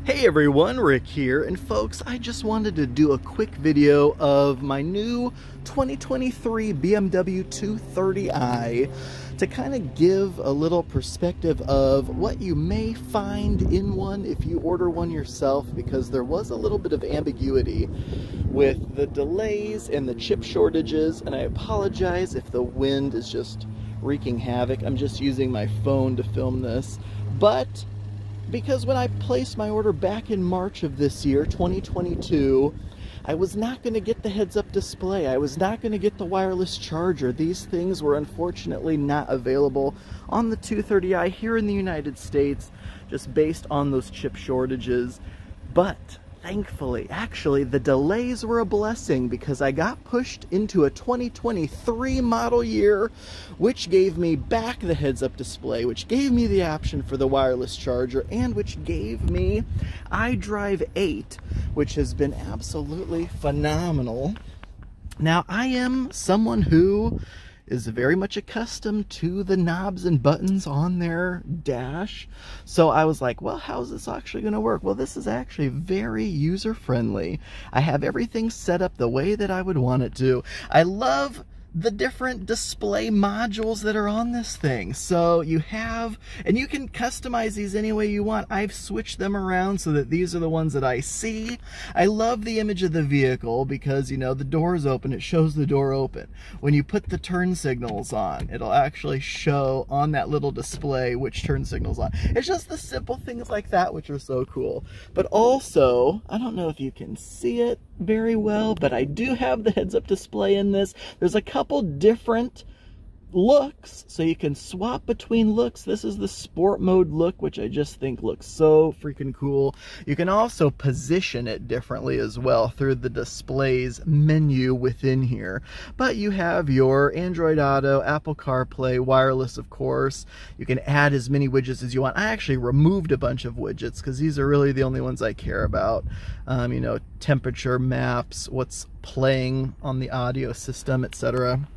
Hey everyone, Rick here, and folks, I just wanted to do a quick video of my new 2023 BMW 230i to kind of give a little perspective of what you may find in one if you order one yourself, because there was a little bit of ambiguity with the delays and the chip shortages, and I apologize if the wind is just wreaking havoc. I'm just using my phone to film this, but because when I placed my order back in March of this year, 2022, I was not going to get the heads-up display. I was not going to get the wireless charger. These things were unfortunately not available on the 230i here in the United States, just based on those chip shortages. But thankfully, actually, the delays were a blessing, because I got pushed into a 2023 model year, which gave me back the heads-up display, which gave me the option for the wireless charger, and which gave me iDrive 8, which has been absolutely phenomenal. Now, I am someone who is very much accustomed to the knobs and buttons on their dash. So I was like, well, how's this actually going to work? Well, this is actually very user-friendly. I have everything set up the way that I would want it to. I love the different display modules that are on this thing. So you have, and you can customize these any way you want. I've switched them around so that these are the ones that I see. I love the image of the vehicle because, you know, the door is open, it shows the door open. When you put the turn signals on, it'll actually show on that little display which turn signals on. It's just the simple things like that which are so cool. But also, I don't know if you can see it very well, but I do have the heads-up display in this. There's a couple different looks, so you can swap between looks. This is the sport mode look, which I just think looks so freaking cool. You can also position it differently as well through the displays menu within here. But you have your Android Auto, Apple CarPlay, wireless, of course. You can add as many widgets as you want. I actually removed a bunch of widgets because these are really the only ones I care about. You know, temperature, maps, what's playing on the audio system, etc.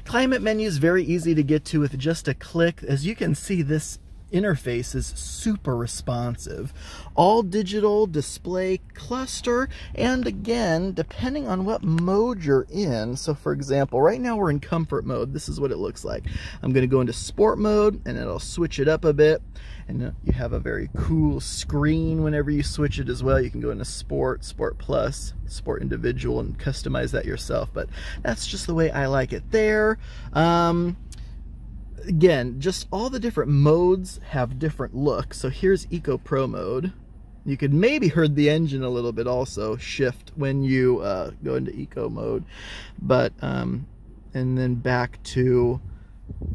Climate menu is very easy to get to with just a click. As you can see, this interface is super responsive. All digital display cluster, and again, depending on what mode you're in. So for example, right now we're in comfort mode. This is what it looks like. I'm going to go into sport mode, and it'll switch it up a bit. And you have a very cool screen whenever you switch it as well. You can go into Sport, Sport Plus, Sport Individual, and customize that yourself. But that's just the way I like it there. Again, just all the different modes have different looks. So here's Eco Pro mode. You could maybe hear the engine a little bit also shift when you go into Eco mode. But, and then back to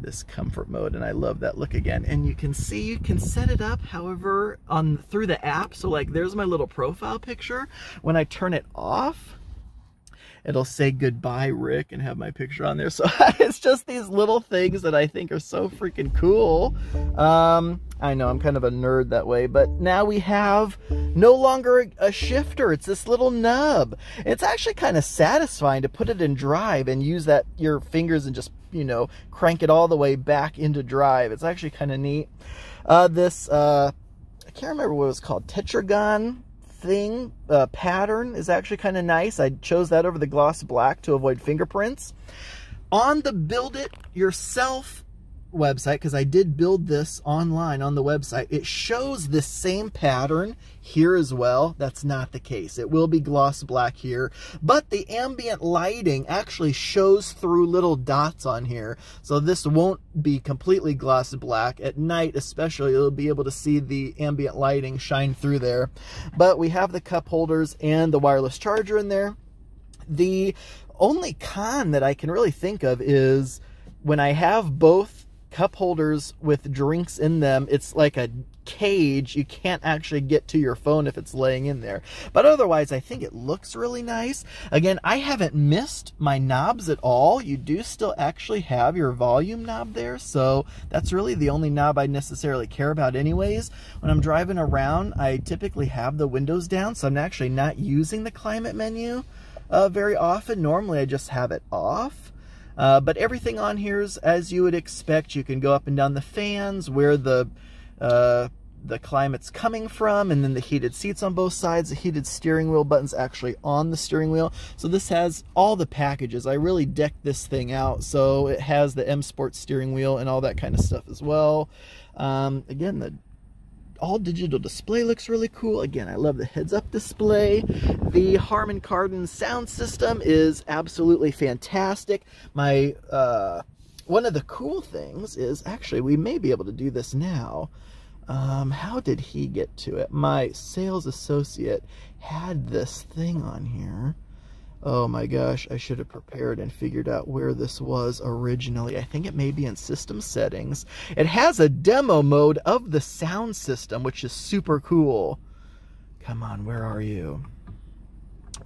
this comfort mode, and I love that look again. And you can see you can set it up however through the app. So like there's my little profile picture. When I turn it off, it'll say goodbye Rick and have my picture on there. So it's just these little things that I think are so freaking cool. I know I'm kind of a nerd that way, but now we have no longer a shifter. It's this little nub. It's actually kind of satisfying to put it in drive and use your fingers and just, you know, crank it all the way back into drive. It's actually kind of neat. I can't remember what it was called, tetragon thing, pattern is actually kind of nice. I chose that over the gloss black to avoid fingerprints. On the build it yourself website, because I did build this online on the website, it shows this same pattern here as well. That's not the case. It will be gloss black here, but the ambient lighting actually shows through little dots on here, so this won't be completely gloss black. At night especially, you'll be able to see the ambient lighting shine through there. But we have the cup holders and the wireless charger in there. The only con that I can really think of is when I have both cup holders with drinks in them, it's like a cage. You can't actually get to your phone if it's laying in there. But otherwise, I think it looks really nice. Again, I haven't missed my knobs at all. You do still actually have your volume knob there, so that's really the only knob I necessarily care about anyways. When I'm driving around, I typically have the windows down, so I'm actually not using the climate menu very often. Normally, I just have it off. But everything on here is as you would expect. You can go up and down the fans, where the the climate's coming from, and then the heated seats on both sides, the heated steering wheel buttons actually on the steering wheel. So this has all the packages. I really decked this thing out, so it has the M Sport steering wheel and all that kind of stuff as well. Again, the all digital display looks really cool. Again, I love the heads-up display. The Harman Kardon sound system is absolutely fantastic. My one of the cool things is, actually, we may be able to do this now. How did he get to it? My sales associate had this thing on here. Oh my gosh, I should have prepared and figured out where this was originally. I think it may be in system settings. It has a demo mode of the sound system, which is super cool. Come on, where are you?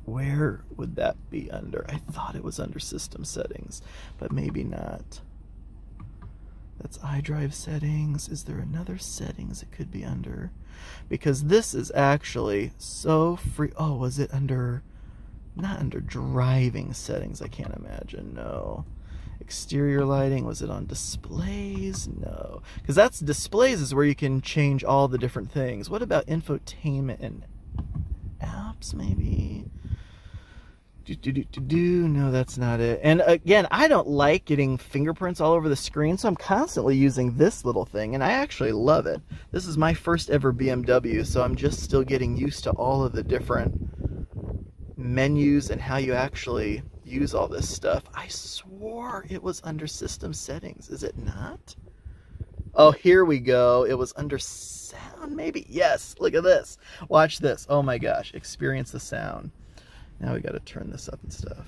Where would that be under? I thought it was under system settings, but maybe not. That's iDrive settings. Is there another settings it could be under? Because this is actually so free. Oh, was it under, not under driving settings? I can't imagine, no. Exterior lighting, was it on displays? No. Because that's displays is where you can change all the different things. What about infotainment and apps maybe? No, that's not it. And again, I don't like getting fingerprints all over the screen, so I'm constantly using this little thing, and I actually love it. This is my first ever BMW, so I'm just still getting used to all of the different menus and how you actually use all this stuff. I swore it was under system settings. Is it not? Oh, here we go. It was under sound, maybe? Yes, look at this. Watch this. Oh my gosh, experience the sound. Now we got to turn this up and stuff.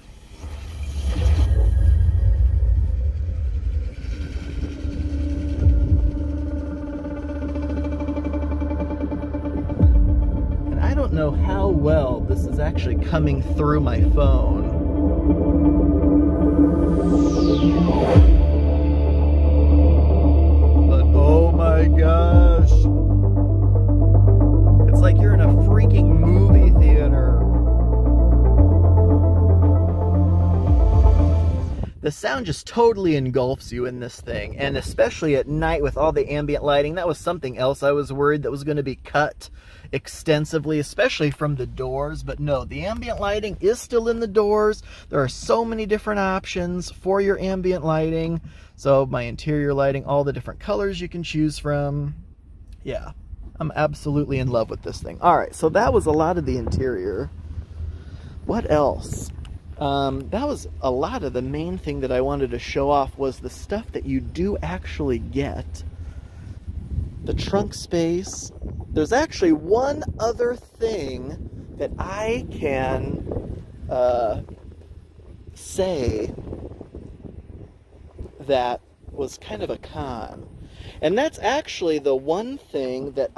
And I don't know how well this is actually coming through my phone. But oh my gosh. It's like you're in a freaking movie theater. The sound just totally engulfs you in this thing, and especially at night with all the ambient lighting. That was something else I was worried that was going to be cut extensively, especially from the doors. But no, the ambient lighting is still in the doors. There are so many different options for your ambient lighting. So my interior lighting, all the different colors you can choose from. Yeah, I'm absolutely in love with this thing. All right, so that was a lot of the interior. What else? That was a lot of the main thing that I wanted to show off was the stuff that you do actually get. The trunk space. There's actually one other thing that I can say that was kind of a con. And that's actually the one thing that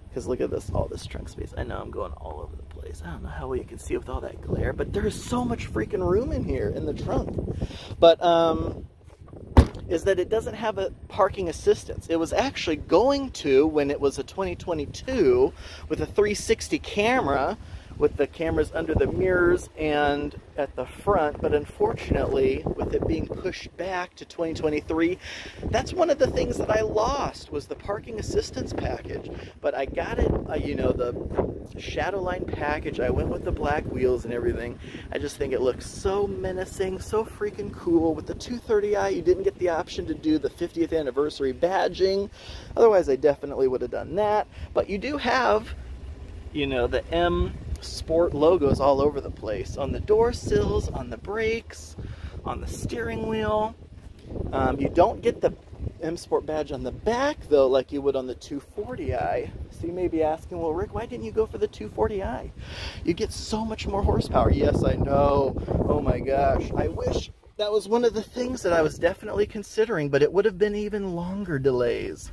because look at this, all this trunk space. I know I'm going all over the place. I don't know how well you can see with all that glare, but there is so much freaking room in here in the trunk. But is that it doesn't have a parking assistance. It was actually going to when it was a 2022 with a 360 camera, with the cameras under the mirrors and at the front, but unfortunately with it being pushed back to 2023, that's one of the things that I lost was the parking assistance package. But I got it, you know, the Shadowline package. I went with the black wheels and everything. I just think it looks so menacing, so freaking cool. With the 230i, you didn't get the option to do the 50th anniversary badging. Otherwise, I definitely would have done that. But you do have, you know, the M Sport logos all over the place, on the door sills, on the brakes, on the steering wheel. You don't get the M Sport badge on the back though, like you would on the 240i. So you may be asking, well, Rick, why didn't you go for the 240i? You get so much more horsepower. Yes, I know. Oh my gosh, I wish that was one of the things that I was definitely considering, but it would have been even longer delays.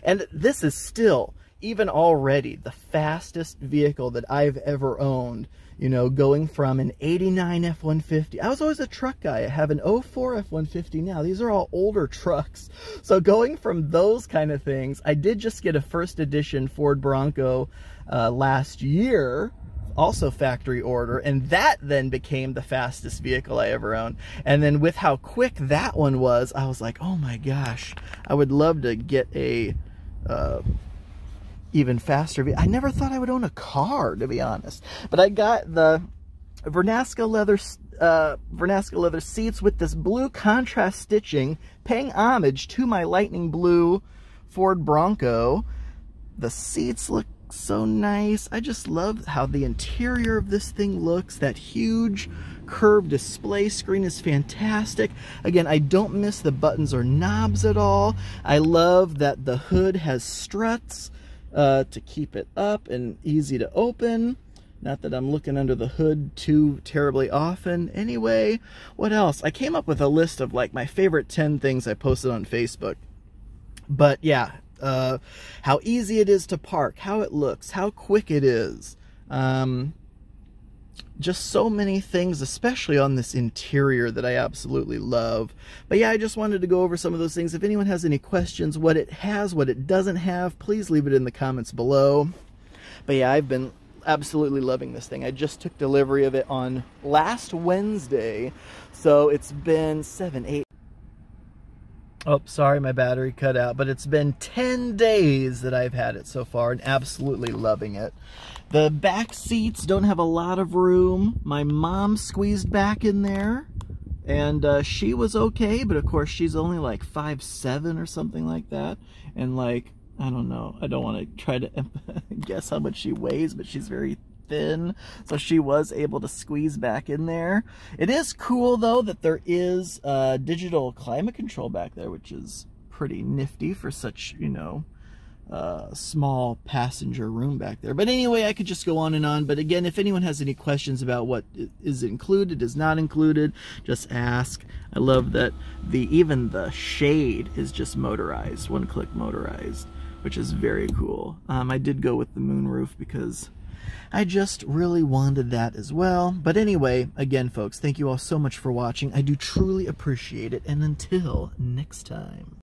And this is still, even already, the fastest vehicle that I've ever owned. You know, going from an 89 F-150. I was always a truck guy. I have an 04 F-150 now. These are all older trucks. So going from those kind of things, I did just get a first edition Ford Bronco last year, also factory order, and that then became the fastest vehicle I ever owned. And then with how quick that one was, I was like, oh my gosh, I would love to get a even faster. I never thought I would own a car, to be honest. But I got the Vernasca leather seats with this blue contrast stitching, paying homage to my lightning blue Ford Bronco. The seats look so nice. I just love how the interior of this thing looks. That huge curved display screen is fantastic. Again, I don't miss the buttons or knobs at all. I love that the hood has struts to keep it up and easy to open. Not that I'm looking under the hood too terribly often. Anyway, what else? I came up with a list of like my favorite 10 things I posted on Facebook. But yeah, how easy it is to park, how it looks, how quick it is. Just so many things, especially on this interior, that I absolutely love. But yeah, I just wanted to go over some of those things. If anyone has any questions, what it has, what it doesn't have, please leave it in the comments below. But yeah, I've been absolutely loving this thing. I just took delivery of it on last Wednesday, so it's been 7, 8. Oh, sorry, my battery cut out, but it's been 10 days that I've had it so far and absolutely loving it. The back seats don't have a lot of room. My mom squeezed back in there, and she was okay, but of course she's only like 5'7" or something like that, and like, I don't know, I don't want to try to guess how much she weighs, but she's very thin, so she was able to squeeze back in there. It is cool though that there is digital climate control back there, which is pretty nifty for such, you know, small passenger room back there. But anyway, I could just go on and on. But again, if anyone has any questions about what is included, is not included, just ask. I love that even the shade is just motorized, one-click motorized, which is very cool. I did go with the moonroof because I just really wanted that as well. But anyway, again, folks, thank you all so much for watching. I do truly appreciate it. And until next time.